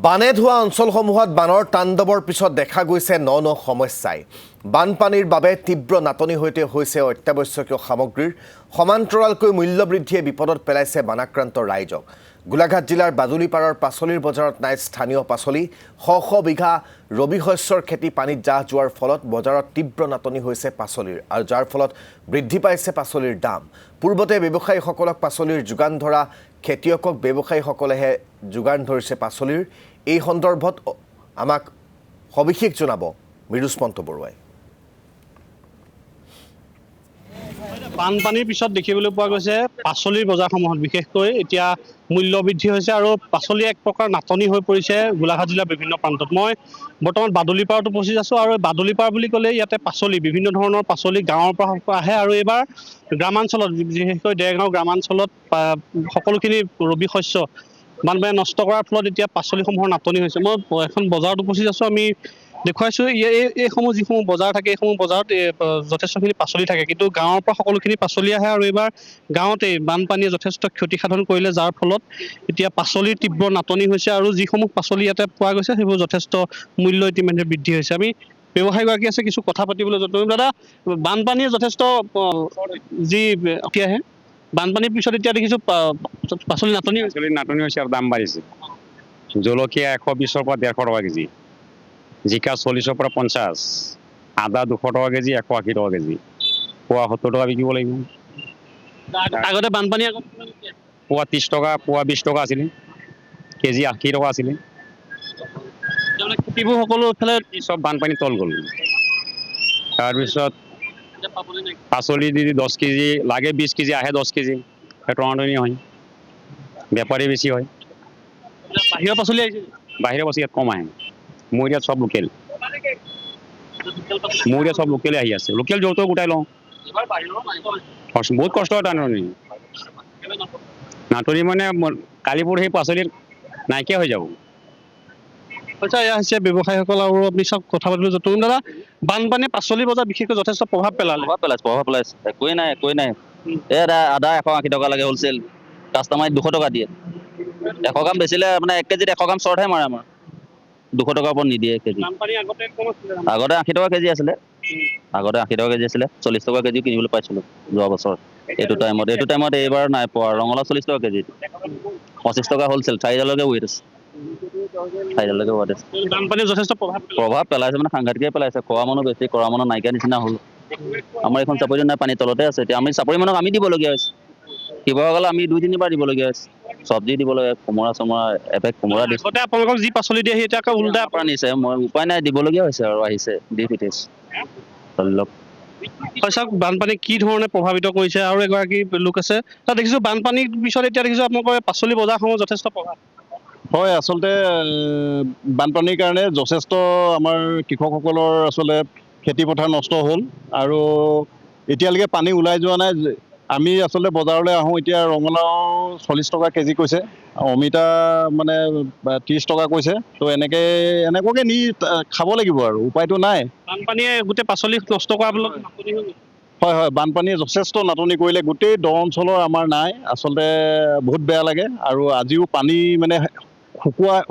বানে ধোৱা অঞ্চলসমূহত বানৰ তাণ্ডৱৰ পিছত দেখা গৈছে ন সমস্যাই বানপানীৰ বাবে তীব্ৰ নাটনি হৈতে হৈছে অত্যাৱশ্যকীয় সামগ্ৰীৰ সমান্তৰালকৈ মূল্য বৃদ্ধিয়ে বিপদত পেলাইছে বানাক্ৰান্ত ৰাইজক গোলাঘাট জিলাৰ বাদুলিপাৰৰ পাচলিৰ বজাৰত নাই স্থানীয় পাচলি শ বিঘা ৰবি শস্যৰ খেতি পানীত জাহ যোৱাৰ ফলত বজাৰত তীব্ৰ নাটনি হৈছে পাচলিৰ আৰু যাৰ ফলত বৃদ্ধি পাইছে পাচলিৰ দাম পূৰ্বতে ব্যৱসায়ীসকলক পাচলিৰ যোগান ধৰা খেতিয়কক ব্যৱসায়ীসকলেহে যোগান ধৰিছে পাচলিৰ এই সন্দৰ্ভত আমাক সবিশেষ জনাব মিৰুস্পন্ত বৰুৱাই বানপানীৰ পিছত দেখিবলৈ পোৱা গৈছে পাচলিৰ বজাৰসমূহত বিশেষকৈ এতিয়া মূল্য বৃদ্ধি হৈছে আৰু পাচলি এক প্ৰকাৰ নাটনি হৈ পৰিছে গোলাঘাট জিলাৰ বিভিন্ন প্ৰান্তত মই বৰ্তমান বাদুলিপাৰত উপস্থিত আছো আৰু বাদুলিপাৰ বুলি ক'লে ইয়াতে পাচলি বিভিন্ন ধৰণৰ পাচলি গাঁৱৰ পৰা আহে আৰু এইবাৰ গ্ৰামাঞ্চলত বিশেষকৈ দেৰগাঁও গ্ৰামাঞ্চলত সকলোখিনি ৰবি শস্য বানপানীয়ে নষ্ট কৰাৰ ফলত এতিয়া পাচলিসমূহৰ নাটনি হৈছে মই এখন বজাৰত উপস্থিত আছো আমি দেখুৱাইছো এইসমূহ যিসমূহ বজাৰ থাকে এইসমূহ বজাৰত যথেষ্টখিনি পাচলি থাকে কিন্তু গাঁৱৰ পৰা সকলোখিনি পাচলি আহে আৰু এইবাৰ গাঁৱতে বানপানীয়ে যথেষ্ট ক্ষতিসাধন কৰিলে যাৰ ফলত এতিয়া পাচলিৰ তীব্ৰ নাটনি হৈছে আৰু যিসমূহ পাচলি ইয়াতে পোৱা গৈছে সেইবোৰ যথেষ্ট মূল্য ইতিমধ্যে বৃদ্ধি হৈছে আমি ব্যৱসায়ীগৰাকী আছে কিছু কথা পাতিবলৈ যত্ন কৰিম দাদা বানপানীয়ে যথেষ্ট যি আহে বানপানীৰ পিছত এতিয়া দেখিছো পাচলি নাটনি হৈছে আৰু দাম বাঢ়িছে জলকীয়া 120ৰ পৰা 150 টকা কেজি জিকা 40ৰ পৰা 50 আদা 200 টকা কেজি 180 টকা কেজি পোৱা 70 টকা বিকিব লাগিব আগতে বানপানী পোৱা 30 টকা পোৱা 20 টকা আছিল কেজি 80 টকা আছিল খেতিবোৰ সকলো ইফালে সব বানপানী তল গ'ল তাৰপিছত পাচলি দি 10 কেজি লাগে 20 কেজি আহে 10 কেজি টনাটনি হয় বেপাৰী বেছি হয় বাহিৰৰ পাচলি আহিছে বাহিৰৰ পাচলি ইয়াত কম আহে মোৰ ইয়াত সব লোকেল মোৰ ইয়াত সব লোকেলে আহি আছে লোকেল যৌতো গোটাই লওঁ বহুত কষ্ট হয় নাটনি মানে কালি পৰহি পাচলি নাইকিয়া হৈ যাব আচ্ছা এয়া হৈছে ব্যৱসায়ীসকল আৰু আপুনি চব কথা পাতিবলৈ যত্ন দাদা বানপানীয়ে পাচলি বজাৰ বিশেষকৈ যথেষ্ট প্ৰভাৱ পেলাইছে একোৱেই নাই আদা 180 টকা লাগে হোলচেল কাষ্টমাৰে 200 টকা দিয়ে 100 গ্ৰাম বেচিলে মানে 1 কেজিত 100 গ্ৰাম শ্বৰ্টহে মাৰে আমাৰ 200 টকাৰ ওপৰত নিদিয়ে কেজি আগতে 80 টকা কেজি আছিলে 40 টকা কেজি কিনিবলৈ পাইছিলো যোৱা বছৰ এইটো টাইমত এইবাৰ নাই পোৱা ৰঙালাও 40 টকা কেজি 25 টকা হোলচেল 4 ৱেট আছে বানপানীয়ে যথেষ্ট প্ৰভাৱ পেলাইছে মানে সাংঘাতিকে পেলাইছে খোৱা মানুহ বেছি কৰা মানুহ নাইকিয়া নিচিনা হ'ল আমাৰ এখন চাপৰি নাই পানী তলতে আছে এতিয়া আমি চাপৰি মানুহক আমি দিবলগীয়া হৈছে শিৱসাগৰলৈ আমি 2-3 বাৰ দিবলগীয়া হৈছে চব্জি দিব লাগে কোমোৰা এপেক কোমোৰা দিছে আপোনালোকক যি পাচলি দিয়ে এতিয়া আকৌ উল্টা পৰা নিছে মই উপায় নাই দিবলগীয়া হৈছে আৰু আহিছে দি পিটিছ ধৰি লওক বানপানী কি ধৰণে প্ৰভাৱিত কৰিছে আৰু এগৰাকী লোক আছে তাত দেখিছো বানপানীৰ পিছত এতিয়া দেখিছো আপোনালোকৰ পাচলি বজাৰসমূহ যথেষ্ট প্ৰভাৱ হয় আচলতে বানপানীৰ কাৰণে যথেষ্ট আমাৰ কৃষকসকলৰ আচলতে খেতি পথাৰ নষ্ট হ'ল আৰু এতিয়ালৈকে পানী ওলাই যোৱা নাই আমি আচলতে বজাৰলৈ আহোঁ এতিয়া ৰঙালাও 40 টকা কেজি কৈছে অমিতা মানে 30 টকা কৈছে তো এনেকুৱাকৈ নি খাব লাগিব আৰু উপায়টো নাই বানপানীয়ে গোটেই পাচলি নষ্ট কৰা হয় বানপানীয়ে যথেষ্ট নাটনি কৰিলে গোটেই দ অঞ্চলৰ আমাৰ নাই আচলতে বহুত বেয়া লাগে আৰু আজিও পানী মানে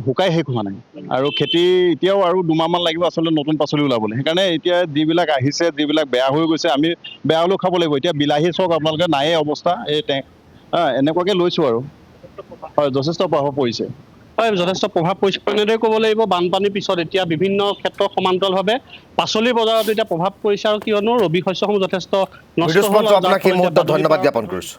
শুকাই শেষ হোৱা নাই আৰু খেতি এতিয়াও আৰু 2 মাহমান লাগিব আচলতে নতুন পাচলি ওলাবলৈ সেইকাৰণে এতিয়া যিবিলাক আহিছে যিবিলাক বেয়া হৈ গৈছে আমি বেয়া হ'লেও খাব লাগিব এতিয়া বিলাহী চাওক আপোনালোকে নায়েই অৱস্থা এনেকুৱাকৈ লৈছোঁ আৰু হয় যথেষ্ট প্ৰভাৱ পৰিছে হয় যথেষ্ট প্ৰভাৱ পৰিছে এনেদৰে ক'ব লাগিব বানপানীৰ পিছত এতিয়া বিভিন্ন ক্ষেত্ৰত সমান্তৰালভাৱে পাচলিৰ বজাৰত এতিয়া প্ৰভাৱ পৰিছে আৰু কিয়নো ৰবি শস্যসমূহ যথেষ্ট নষ্ট হ'ল আপোনাক এই মুহূৰ্তত ধন্যবাদ জ্ঞাপন কৰিছোঁ